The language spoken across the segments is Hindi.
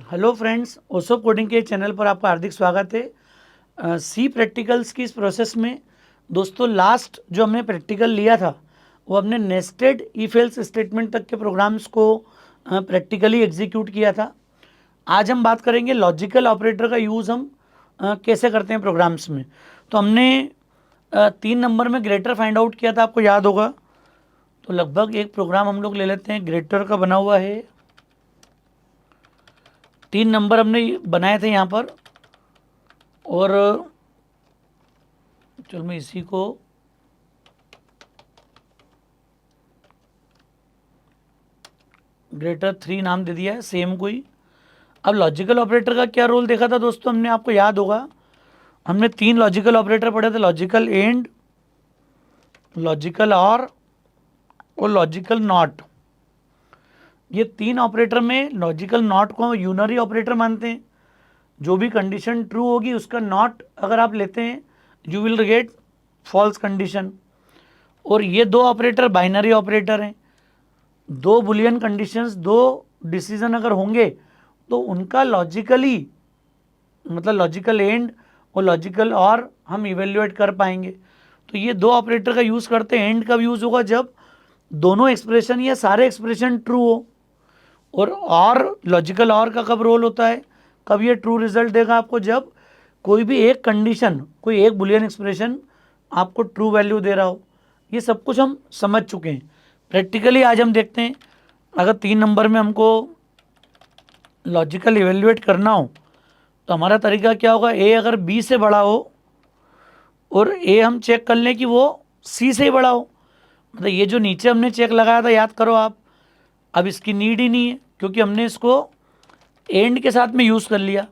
हेलो फ्रेंड्स, ओसो कोडिंग के चैनल पर आपका हार्दिक स्वागत है। सी प्रैक्टिकल्स की इस प्रोसेस में दोस्तों लास्ट जो हमने प्रैक्टिकल लिया था वो हमने नेस्टेड इफ एल्स स्टेटमेंट तक के प्रोग्राम्स को प्रैक्टिकली एग्जीक्यूट किया था। आज हम बात करेंगे लॉजिकल ऑपरेटर का यूज़ हम कैसे करते हैं प्रोग्राम्स में। तो हमने 3 नंबर में ग्रेटर फाइंड आउट किया था, आपको याद होगा। तो लगभग एक प्रोग्राम हम लोग ले लेते हैं, ग्रेटर का बना हुआ है। 3 नंबर हमने बनाए थे यहाँ पर, और चलो मैं इसी को ग्रेटर 3 नाम दे दिया है, सेम कोई। अब लॉजिकल ऑपरेटर का क्या रोल देखा था दोस्तों हमने, आपको याद होगा। हमने 3 लॉजिकल ऑपरेटर पढ़े थे, लॉजिकल एंड, लॉजिकल और लॉजिकल नॉट। ये 3 ऑपरेटर में लॉजिकल नॉट को हम यूनरी ऑपरेटर मानते हैं। जो भी कंडीशन ट्रू होगी उसका नॉट अगर आप लेते हैं you will get false condition. और ये 2 ऑपरेटर बाइनरी ऑपरेटर हैं। 2 बुलियन कंडीशंस, 2 डिसीजन अगर होंगे तो उनका लॉजिकली मतलब लॉजिकल एंड और लॉजिकल और हम इवेल्युएट कर पाएंगे। तो ये 2 ऑपरेटर का यूज़ करते हैं। एंड कब यूज़ होगा, जब दोनों एक्सप्रेशन या सारे एक्सप्रेशन ट्रू हो। और लॉजिकल और का कब रोल होता है, कब ये ट्रू रिजल्ट देगा आपको, जब कोई भी एक कंडीशन, कोई एक बुलियन एक्सप्रेशन आपको ट्रू वैल्यू दे रहा हो। ये सब कुछ हम समझ चुके हैं। प्रैक्टिकली आज हम देखते हैं, अगर 3 नंबर में हमको लॉजिकल इवेल्युएट करना हो तो हमारा तरीका क्या होगा। ए अगर बी से बड़ा हो और ए हम चेक कर लें कि वो सी से ही बड़ा हो, मतलब ये जो नीचे हमने चेक लगाया था याद करो आप, अब इसकी नीड ही नहीं है क्योंकि हमने इसको एंड के साथ में यूज़ कर लिया।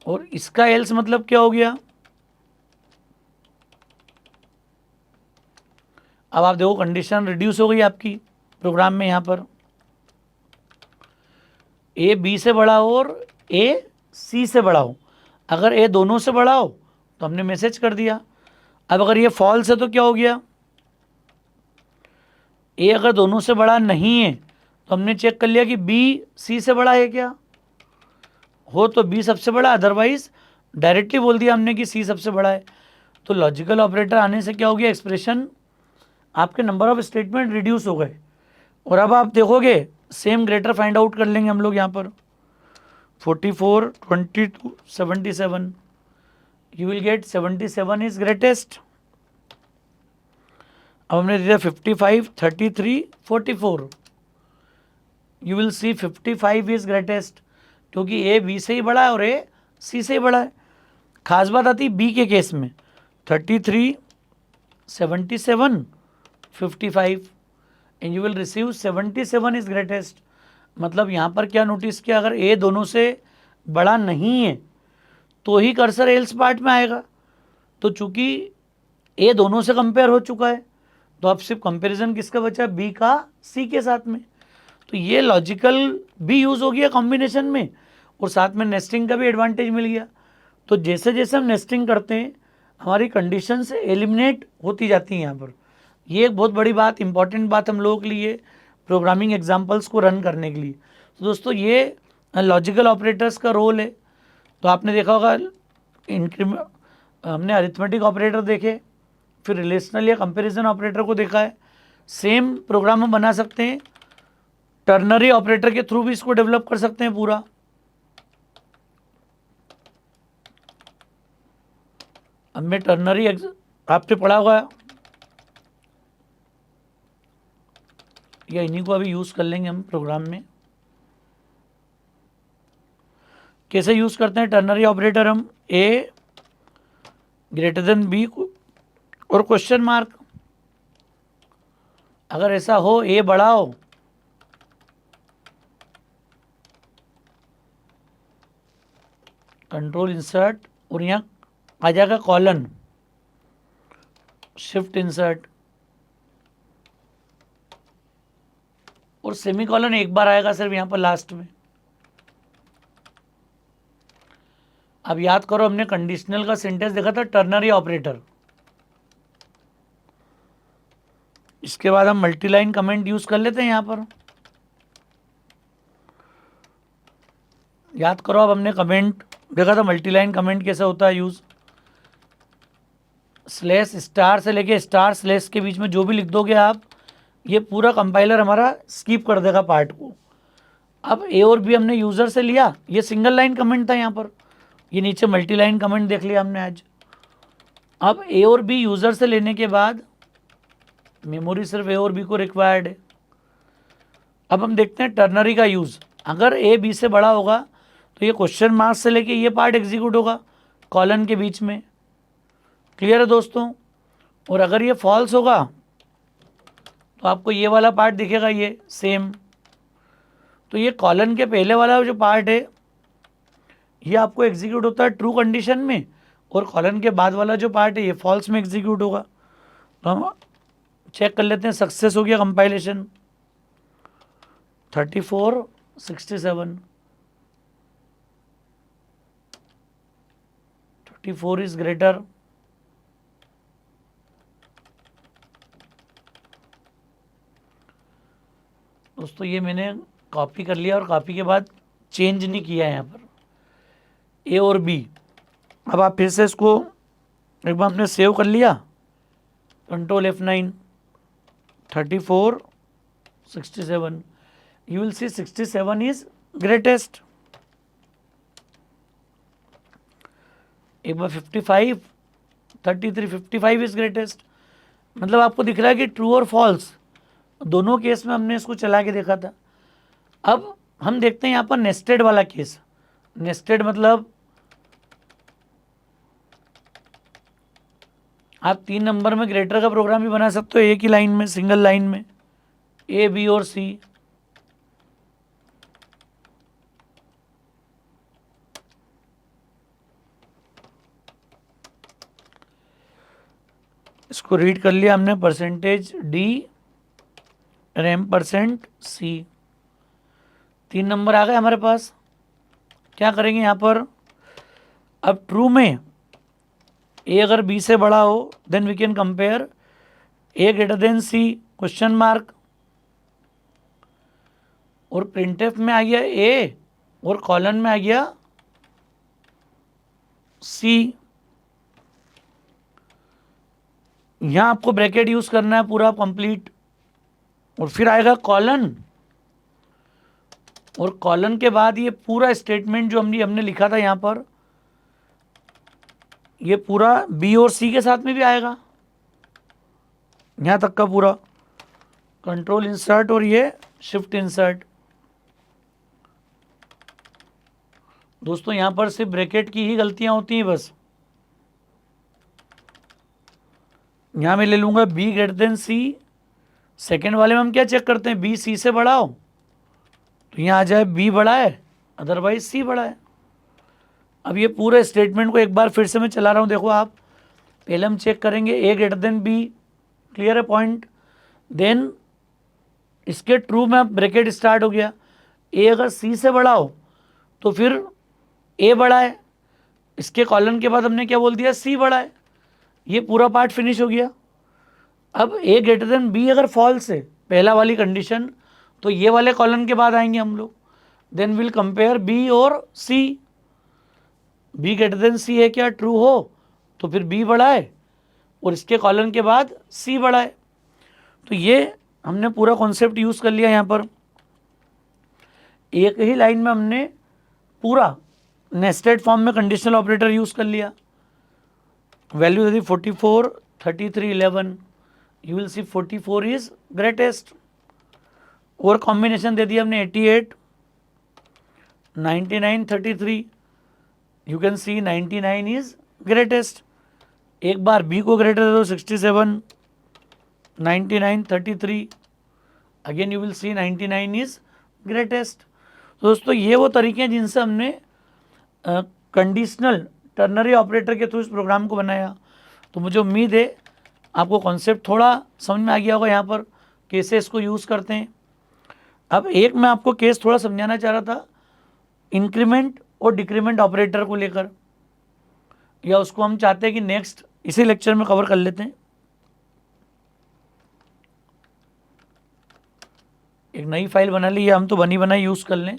और इसका एल्स मतलब क्या हो गया। अब आप देखो कंडीशन रिड्यूस हो गई आपकी प्रोग्राम में। यहाँ पर ए बी से बड़ा हो और ए सी से बड़ा हो। अगर ए दोनों से बड़ा हो तो हमने मैसेज कर दिया। अब अगर ये फॉल्स है तो क्या हो गया, ए अगर दोनों से बड़ा नहीं है तो हमने चेक कर लिया कि बी सी से बड़ा है क्या, हो तो बी सबसे बड़ा, अदरवाइज डायरेक्टली बोल दिया हमने कि सी सबसे बड़ा है। तो लॉजिकल ऑपरेटर आने से क्या हो गया, एक्सप्रेशन आपके नंबर ऑफ स्टेटमेंट रिड्यूस हो गए। और अब आप देखोगे सेम ग्रेटर फाइंड आउट कर लेंगे हम लोग यहाँ पर। 44, 22, 77, you will gate 77 is greatest. अब हमने दिया 55, 33, 44, you will see 55 is greatest, क्योंकि ए बी से ही बड़ा है और ए सी से ही बड़ा है। खास बात आती बी के केस में, 33, 77, 55 and you will receive 77 is greatest. मतलब यहाँ पर क्या नोटिस किया, अगर ए दोनों से बड़ा नहीं है तो ही कर्सर एल्स पार्ट में आएगा। तो चूंकि ए दोनों से कंपेयर हो चुका है तो अब सिर्फ कंपैरिजन किसका बचा, बी का सी के साथ में। तो ये लॉजिकल भी यूज़ हो गया कॉम्बिनेशन में, और साथ में नेस्टिंग का भी एडवांटेज मिल गया। तो जैसे जैसे हम नेस्टिंग करते हैं हमारी कंडीशन से एलिमिनेट होती जाती हैं यहाँ पर। ये एक बहुत बड़ी बात, इंपॉर्टेंट बात हम लोगों के लिए, प्रोग्रामिंग एग्जाम्पल्स को रन करने के लिए। तो दोस्तों ये लॉजिकल ऑपरेटर्स का रोल है। तो आपने देखा होगा इंक्रीमेंट, हमने अरिथमेटिक ऑपरेटर देखे, फिर रिलेशनल या कंपैरिजन ऑपरेटर को देखा है। सेम प्रोग्राम हम बना सकते हैं, टर्नरी ऑपरेटर के थ्रू भी इसको डेवलप कर सकते हैं पूरा। अब मैं टर्नरी आपने पढ़ा होगा या इन्हीं को अभी यूज़ कर लेंगे हम प्रोग्राम में। कैसे यूज़ करते हैं टर्नरी ऑपरेटर, हम ए ग्रेटर देन बी और क्वेश्चन मार्क, अगर ऐसा हो ए बड़ा हो कंट्रोल इंसर्ट और यहाँ आ जाएगा कॉलन, शिफ्ट इंसर्ट और सेमी कॉलन एक बार आएगा सिर्फ यहाँ पर लास्ट में। अब याद करो हमने कंडीशनल का सेंटेंस देखा था टर्नरी ऑपरेटर। इसके बाद हम मल्टीलाइन कमेंट यूज कर लेते हैं यहाँ पर। याद करो, अब हमने कमेंट देखा था मल्टीलाइन कमेंट कैसे होता है यूज। स्लैश स्टार से लेके स्टार स्लैश के बीच में जो भी लिख दोगे आप, ये पूरा कंपाइलर हमारा स्किप कर देगा पार्ट को। अब ए और बी हमने यूज़र से लिया, ये सिंगल लाइन कमेंट था यहाँ पर, ये नीचे मल्टी लाइन कमेंट देख लिया हमने आज। अब ए और बी यूज़र से लेने के बाद मेमोरी सिर्फ ए और बी को रिक्वायर्ड है। अब हम देखते हैं टर्नरी का यूज़। अगर ए बी से बड़ा होगा तो ये क्वेश्चन मार्क से लेके ये पार्ट एग्जीक्यूट होगा कॉलन के बीच में। क्लियर है दोस्तों? और अगर ये फॉल्स होगा तो आपको ये वाला पार्ट दिखेगा, ये सेम। तो ये कॉलन के पहले वाला जो पार्ट है ये आपको एग्जीक्यूट होता है ट्रू कंडीशन में, और कॉलन के बाद वाला जो पार्ट है ये फॉल्स में एग्जीक्यूट होगा। तो हम चेक कर लेते हैं, सक्सेस हो गया कंपाइलेशन। 3467 34 is greater. दोस्तों ये मैंने कॉपी कर लिया और कॉपी के बाद चेंज नहीं किया है यहाँ पर ए और बी। अब आप फिर से इसको एक बार आपने सेव कर लिया, control F9, 3467, you will see 67 is greatest। एक बार 55, 33, 55 is greatest। मतलब आपको दिख रहा है कि ट्रू और फॉल्स दोनों केस में हमने इसको चला के देखा था। अब हम देखते हैं यहाँ पर नेस्टेड वाला केस। नेस्टेड मतलब आप 3 नंबर में ग्रेटर का प्रोग्राम भी बना सकते हो एक ही लाइन में, सिंगल लाइन में, ए बी और सी। इसको रीड कर लिया हमने, परसेंटेज डी rem%c। 3 नंबर आ गए हमारे पास। क्या करेंगे यहाँ पर, अब ट्रू में ए अगर बी से बड़ा हो then we can compare A greater than C question mark, और प्रिंटफ में आ गया ए और कॉलन में आ गया सी। यहाँ आपको ब्रैकेट यूज करना है पूरा कंप्लीट, और फिर आएगा कॉलन, और कॉलन के बाद ये पूरा स्टेटमेंट जो हमने लिखा था यहाँ पर, ये पूरा बी और सी के साथ में भी आएगा, यहाँ तक का पूरा कंट्रोल इंसर्ट और ये शिफ्ट इंसर्ट। दोस्तों यहाँ पर सिर्फ ब्रैकेट की ही गलतियाँ होती हैं बस। यहाँ मैं ले लूँगा B greater than C. Second वाले में हम क्या चेक करते हैं, बी सी से बड़ा हो तो यहाँ आ जाए बी बड़ा है, अदरवाइज सी बड़ा है। अब ये पूरे स्टेटमेंट को एक बार फिर से मैं चला रहा हूँ, देखो आप। पहले हम चेक करेंगे ए ग्रेटर देन बी, क्लियर है पॉइंट। देन इसके ट्रू में अब ब्रैकेट स्टार्ट हो गया। ए अगर सी से बड़ा हो तो फिर ए बड़ा है, इसके कॉलन के बाद हमने क्या बोल दिया, सी बड़ा है। ये पूरा पार्ट फिनिश हो गया। अब ए ग्रेटर देन बी अगर फॉल्स है, पहला वाली कंडीशन, तो ये वाले कॉलन के बाद आएंगे हम लोग। देन विल कंपेयर बी और सी। बी ग्रेटर देन सी है क्या, ट्रू हो तो फिर बी बड़ा है, और इसके कॉलन के बाद सी बड़ा है। तो ये हमने पूरा कॉन्सेप्ट यूज़ कर लिया यहाँ पर। एक ही लाइन में हमने पूरा नेस्टेड फॉर्म में कंडीशनल ऑपरेटर यूज़ कर लिया। Value they the 44, 33, 11। You will see 44 is greatest. और कॉम्बिनेशन दे दिया हमने 88, 99, 33। You can C 99 is greatest. एक बार बी को ग्रेटर दे दो, 67, 99, 33। Again you will see 99 is greatest. दोस्तों ये वो तरीके हैं जिनसे हमने कंडीशनल टर्नरी ऑपरेटर के थ्रू इस प्रोग्राम को बनाया। तो मुझे उम्मीद है आपको कॉन्सेप्ट थोड़ा समझ में आ गया होगा यहाँ पर कैसे इसको यूज़ करते हैं। अब एक मैं आपको केस थोड़ा समझाना चाह रहा था इंक्रीमेंट और डिक्रीमेंट ऑपरेटर को लेकर, या उसको हम चाहते हैं कि नेक्स्ट इसी लेक्चर में कवर कर लेते हैं। एक नई फाइल बना ली, हम तो बनी बनाई यूज़ कर लें।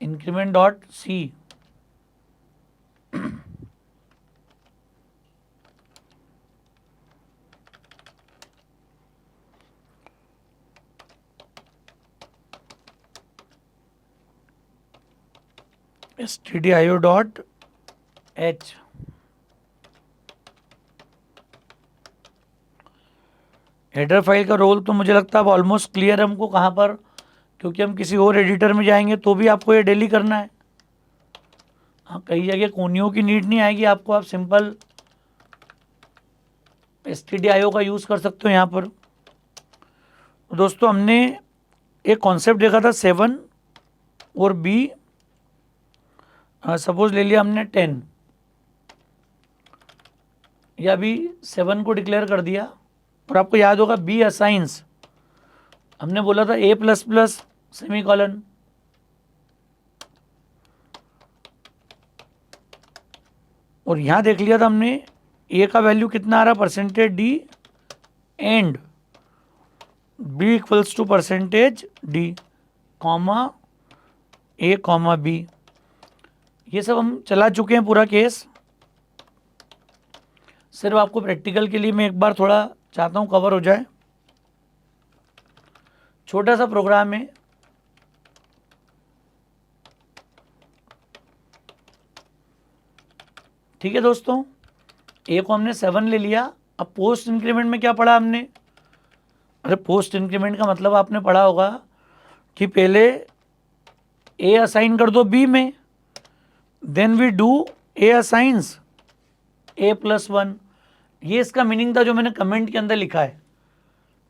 Increment dot C, stdio dot H. Header file का रोल तो मुझे लगता है अब ऑलमोस्ट क्लियर है हमको कहाँ पर, क्योंकि हम किसी और एडिटर में जाएंगे तो भी आपको ये डेली करना है। हाँ, कई जगह कोनियों की नीड नहीं आएगी आपको, आप सिंपल stdio का यूज़ कर सकते हो यहाँ पर। तो दोस्तों हमने एक कॉन्सेप्ट देखा था 7 और बी, सपोज ले लिया हमने 10, या अभी 7 को डिक्लेयर कर दिया, और आपको याद होगा बी असाइंस, हमने बोला था ए प्लस प्लस सेमी कॉलन, और यहाँ देख लिया था हमने ए का वैल्यू कितना आ रहा, percentage D and B equals to percentage D comma A comma B. ये सब हम चला चुके हैं पूरा केस, सिर्फ आपको प्रैक्टिकल के लिए मैं एक बार थोड़ा चाहता हूँ कवर हो जाए। छोटा सा प्रोग्राम है, ठीक है दोस्तों। ए को हमने 7 ले लिया, अब पोस्ट इंक्रीमेंट में क्या पढ़ा हमने, अरे पोस्ट इंक्रीमेंट का मतलब आपने पढ़ा होगा कि पहले ए असाइन कर दो बी में, then we do A assigns A plus 1। ये इसका मीनिंग था जो मैंने कमेंट के अंदर लिखा है।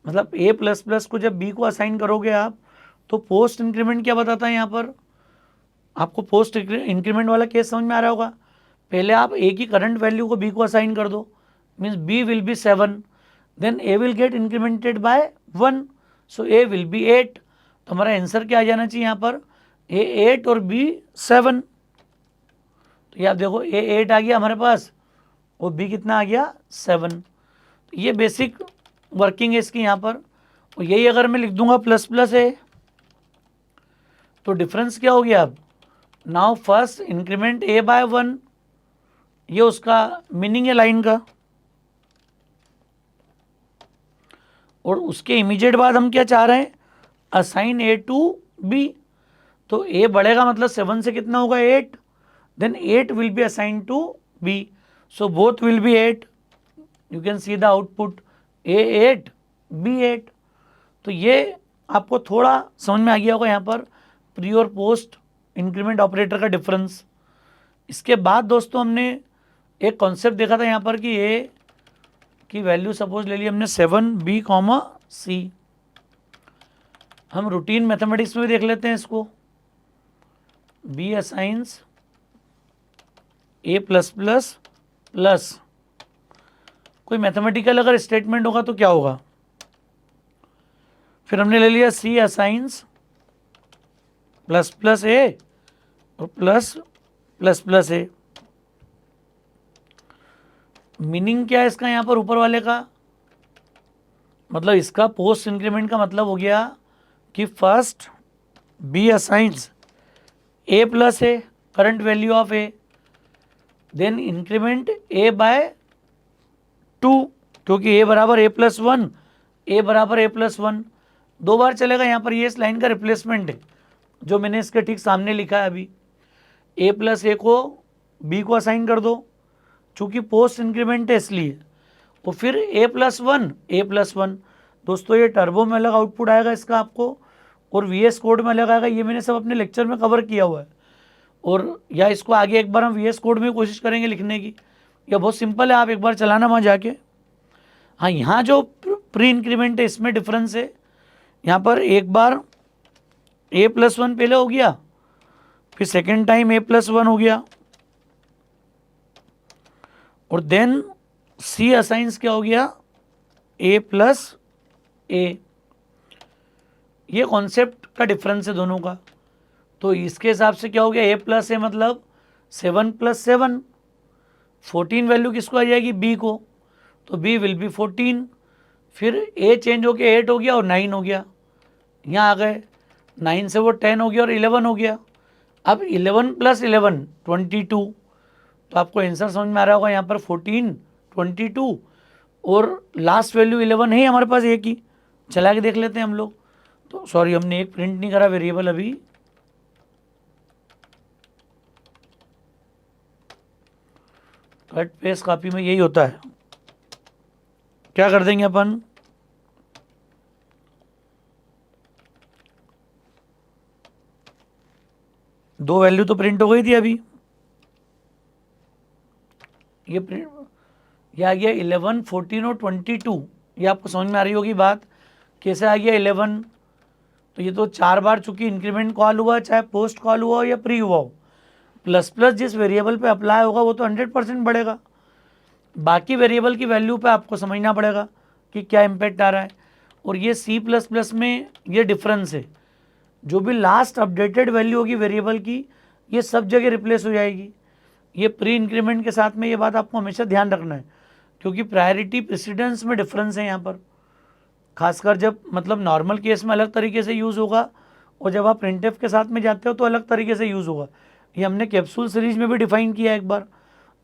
मतलब ए प्लस प्लस को जब बी को असाइन करोगे आप, तो पोस्ट इंक्रीमेंट क्या बताता है यहाँ पर, आपको पोस्ट इंक्रीमेंट वाला केस समझ में आ रहा होगा। पहले आप ए की करंट वैल्यू को बी को असाइन कर दो, means B will be 7, then A will get incremented by 1, so A will be 8। तो हमारा आंसर क्या आ जाना चाहिए यहाँ पर, ए 8 और बी 7। तो ये आप देखो ए 8 आ गया हमारे पास और बी कितना आ गया 7। तो ये बेसिक वर्किंग है इसकी यहाँ पर। और यही अगर मैं लिख दूंगा प्लस प्लस है, तो डिफरेंस क्या हो गया अब, now first increment A bye 1, ये उसका मीनिंग है लाइन का, और उसके इमीडिएट बाद हम क्या चाह रहे हैं, असाइन ए टू बी। तो ए बढ़ेगा मतलब 7 से कितना होगा 8, then 8 will be assign to B, so both will be 8। You can see the output, A 8 B 8। तो ये आपको थोड़ा समझ में आ गया होगा यहाँ पर प्री और पोस्ट इंक्रीमेंट ऑपरेटर का डिफरेंस। इसके बाद दोस्तों हमने एक कॉन्सेप्ट देखा था यहाँ पर कि ए की वैल्यू सपोज ले ली हमने 7 बी कॉमा सी। हम रूटीन मैथमेटिक्स में भी देख लेते हैं इसको, B assigns A plus plus plus कोई मैथमेटिकल अगर स्टेटमेंट होगा तो क्या होगा, फिर हमने ले लिया सी असाइंस प्लस प्लस ए और प्लस प्लस प्लस ए। मीनिंग क्या है इसका यहाँ पर ऊपर वाले का, मतलब इसका पोस्ट इंक्रीमेंट का मतलब हो गया कि first B assigns A plus A current value of A, then increment A by 2, क्योंकि ए बराबर ए प्लस 1, ए बराबर ए प्लस 1 दो बार चलेगा यहाँ पर। ये इस लाइन का रिप्लेसमेंट है जो मैंने इसके ठीक सामने लिखा है अभी, ए प्लस ए को बी को असाइन कर दो, चूँकि पोस्ट इंक्रीमेंट है इसलिए, और फिर ए प्लस 1 ए प्लस 1। दोस्तों ये टर्बो में अलग आउटपुट आएगा इसका आपको, और वी एस कोड में अलग आएगा। ये मैंने सब अपने लेक्चर में कवर किया हुआ है, और या इसको आगे एक बार हम वी एस कोड में कोशिश करेंगे लिखने की। यह बहुत सिंपल है, आप एक बार चलाना वहाँ जाके। हाँ, यहाँ जो प्री इंक्रीमेंट है इसमें डिफरेंस है। यहाँ पर एक बार ए प्लस 1 पहले हो गया, फिर सेकेंड टाइम ए प्लस 1 हो गया, और देन सी असाइंस क्या हो गया ए प्लस ए। ये कॉन्सेप्ट का डिफरेंस है दोनों का। तो इसके हिसाब से क्या हो गया, ए प्लस ए मतलब 7 + 7, 14 वैल्यू किसको आ जाएगी, बी को, तो बी विल बी 14। फिर ए चेंज हो गया 8 हो गया और 9 हो गया, यहाँ आ गए 9 से वो 10 हो गया और 11 हो गया। अब 11 + 11 22, तो आपको आंसर समझ में आ रहा होगा, यहाँ पर 14 22 और लास्ट वैल्यू 11 है हमारे पास एक ही। चला के देख लेते हैं हम लोग। तो सॉरी हमने एक प्रिंट नहीं करा वेरिएबल अभी, कट पेस्ट कॉपी में यही होता है। क्या कर देंगे अपन, दो वैल्यू तो प्रिंट हो गई थी अभी, ये प्रिंट ये आ गया 11 14 और 22। ये आपको समझ में आ रही होगी बात, कैसे आ गया 11, तो ये तो 4 बार चूंकि इंक्रीमेंट कॉल हुआ, चाहे पोस्ट कॉल हुआ हो या प्री हुआ हो, प्लस प्लस जिस वेरिएबल पे अप्लाई होगा वो तो 100% बढ़ेगा। बाकी वेरिएबल की वैल्यू पे आपको समझना पड़ेगा कि क्या इम्पैक्ट आ रहा है। और ये C++ में ये डिफरेंस है, जो भी लास्ट अपडेटेड वैल्यू होगी वेरिएबल की, ये सब जगह रिप्लेस हो जाएगी। ये प्री इंक्रीमेंट के साथ में ये बात आपको हमेशा ध्यान रखना है, क्योंकि प्रायोरिटी प्रेसिडेंस में डिफरेंस है यहाँ पर। खासकर जब मतलब नॉर्मल केस में अलग तरीके से यूज़ होगा और जब आप प्रिंटफ के साथ में जाते हो तो अलग तरीके से यूज़ होगा। ये हमने कैप्सूल सीरीज में भी डिफाइन किया एक बार,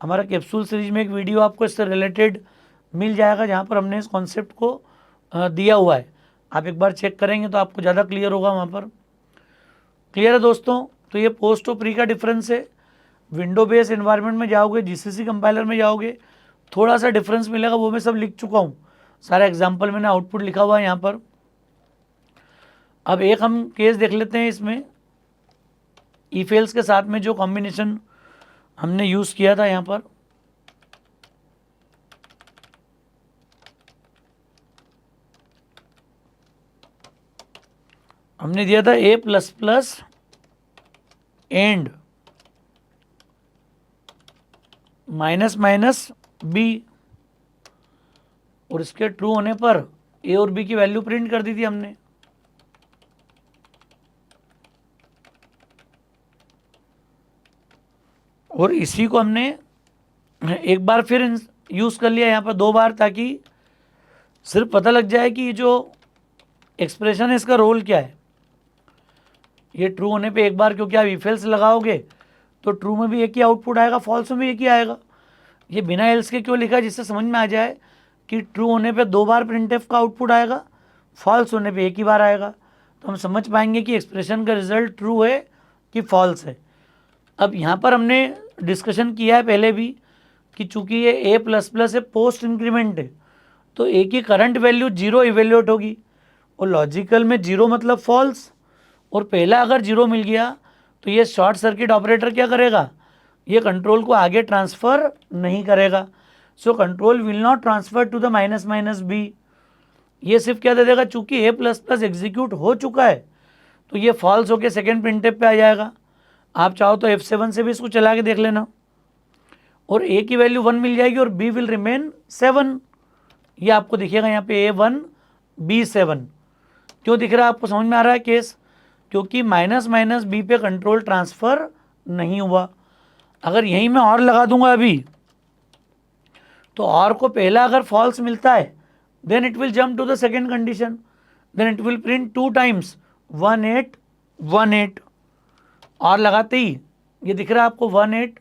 हमारा कैप्सूल सीरीज में एक वीडियो आपको इससे रिलेटेड मिल जाएगा, जहाँ पर हमने इस कॉन्सेप्ट को दिया हुआ है। आप एक बार चेक करेंगे तो आपको ज़्यादा क्लियर होगा वहाँ पर। क्लियर है दोस्तों। तो ये पोस्ट और प्री का डिफरेंस है। विंडो बेस्ड एनवायरनमेंट में जाओगे, जीसीसी कंपाइलर में जाओगे, थोड़ा सा डिफरेंस मिलेगा, वो मैं सब लिख चुका हूँ, सारा एग्जाम्पल मैंने आउटपुट लिखा हुआ है यहाँ पर। अब एक हम केस देख लेते हैं, इसमें ईफेल्स के साथ में जो कॉम्बिनेशन हमने यूज़ किया था यहाँ पर। हमने दिया था A++ एंड -B, और इसके ट्रू होने पर A और B की वैल्यू प्रिंट कर दी थी हमने। और इसी को हमने एक बार फिर यूज़ कर लिया यहाँ पर 2 बार, ताकि सिर्फ पता लग जाए कि जो एक्सप्रेशन है इसका रोल क्या है। ये ट्रू होने पे एक बार, क्योंकि आप इफ एल्स लगाओगे तो ट्रू में भी एक ही आउटपुट आएगा, फॉल्स में भी एक ही आएगा। ये बिना एल्स के क्यों लिखा है, जिससे समझ में आ जाए कि ट्रू होने पे 2 बार प्रिंटफ का आउटपुट आएगा, फॉल्स होने पे एक ही बार आएगा। तो हम समझ पाएंगे कि एक्सप्रेशन का रिजल्ट ट्रू है कि फॉल्स है। अब यहाँ पर हमने डिस्कशन किया है पहले भी कि चूंकि ये A++ है, पोस्ट इंक्रीमेंट है, तो ए की करंट वैल्यू 0 इवेल्यूएट होगी, और लॉजिकल में 0 मतलब फॉल्स, और पहला अगर 0 मिल गया तो ये शॉर्ट सर्किट ऑपरेटर क्या करेगा, ये कंट्रोल को आगे ट्रांसफ़र नहीं करेगा। So control will not transfer to the -B। ये सिर्फ क्या दे देगा, चूंकि A++ एग्जीक्यूट हो चुका है तो ये फॉल्स होके सेकेंड प्रिंटफ पे आ जाएगा। आप चाहो तो F7 से भी इसको चला के देख लेना, और A की वैल्यू 1 मिल जाएगी और B विल रिमेन 7। ये आपको दिखेगा यहाँ पे A1 B7। क्यों दिख रहा है आपको, समझ में आ रहा है केस, क्योंकि -B पे कंट्रोल ट्रांसफ़र नहीं हुआ। अगर यहीं मैं और लगा दूंगा अभी, तो और को पहला अगर फॉल्स मिलता है then it will jump to the second condition, then it will print 2 times 1 8 1 8। और लगाते ही ये दिख रहा है आपको 1 8,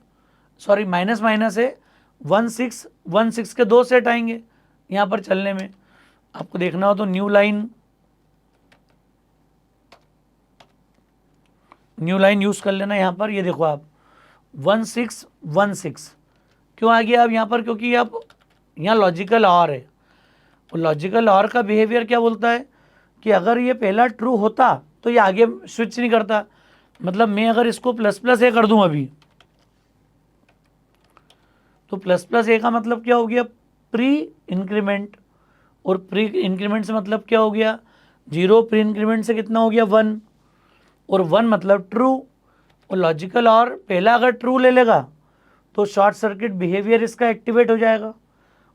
सॉरी माइनस है 1 6 1 6 के 2 सेट आएंगे यहाँ पर चलने में। आपको देखना हो तो न्यू लाइन यूज़ कर लेना यहाँ पर। ये देखो आप 1 6 1 6 क्यों आ गया अब यहाँ पर, क्योंकि अब यहाँ लॉजिकल और है, और लॉजिकल और का बिहेवियर क्या बोलता है कि अगर ये पहला ट्रू होता तो ये आगे स्विच नहीं करता। मतलब मैं अगर इसको ++A कर दूं अभी, तो ++A का मतलब क्या हो गया, प्री इंक्रीमेंट, और प्री इंक्रीमेंट से मतलब क्या हो गया 0, प्री इंक्रीमेंट से कितना हो गया 1, और 1 मतलब ट्रू। और लॉजिकल और पहला अगर ट्रू ले लेगा तो शॉर्ट सर्किट बिहेवियर इसका एक्टिवेट हो जाएगा,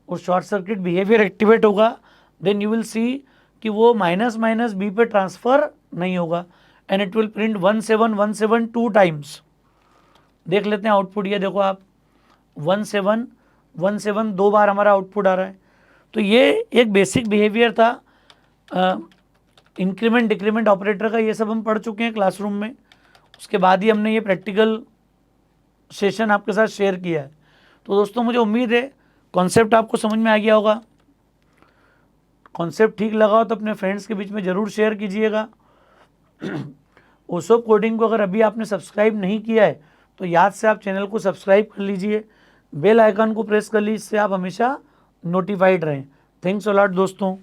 और शॉर्ट सर्किट बिहेवियर एक्टिवेट होगा देन यू विल सी कि वो -B पे ट्रांसफ़र नहीं होगा, and it will print 1717 two times. देख लेते हैं आउटपुट, ये देखो आप 1717 दो बार हमारा आउटपुट आ रहा है। तो ये एक बेसिक बिहेवियर था इंक्रीमेंट डिक्रीमेंट ऑपरेटर का, ये सब हम पढ़ चुके हैं क्लासरूम में। उसके बाद ही हमने ये प्रैक्टिकल सेशन आपके साथ शेयर किया है। तो दोस्तों मुझे उम्मीद है कॉन्सेप्ट आपको समझ में आ गया होगा। कॉन्सेप्ट ठीक लगा हो तो अपने फ्रेंड्स के बीच में ज़रूर शेयर कीजिएगा। ओसोप कोडिंग को अगर अभी आपने सब्सक्राइब नहीं किया है तो याद से आप चैनल को सब्सक्राइब कर लीजिए, बेल आइकन को प्रेस कर लीजिए, इससे आप हमेशा नोटिफाइड रहें। थैंक्स अ लॉट दोस्तों।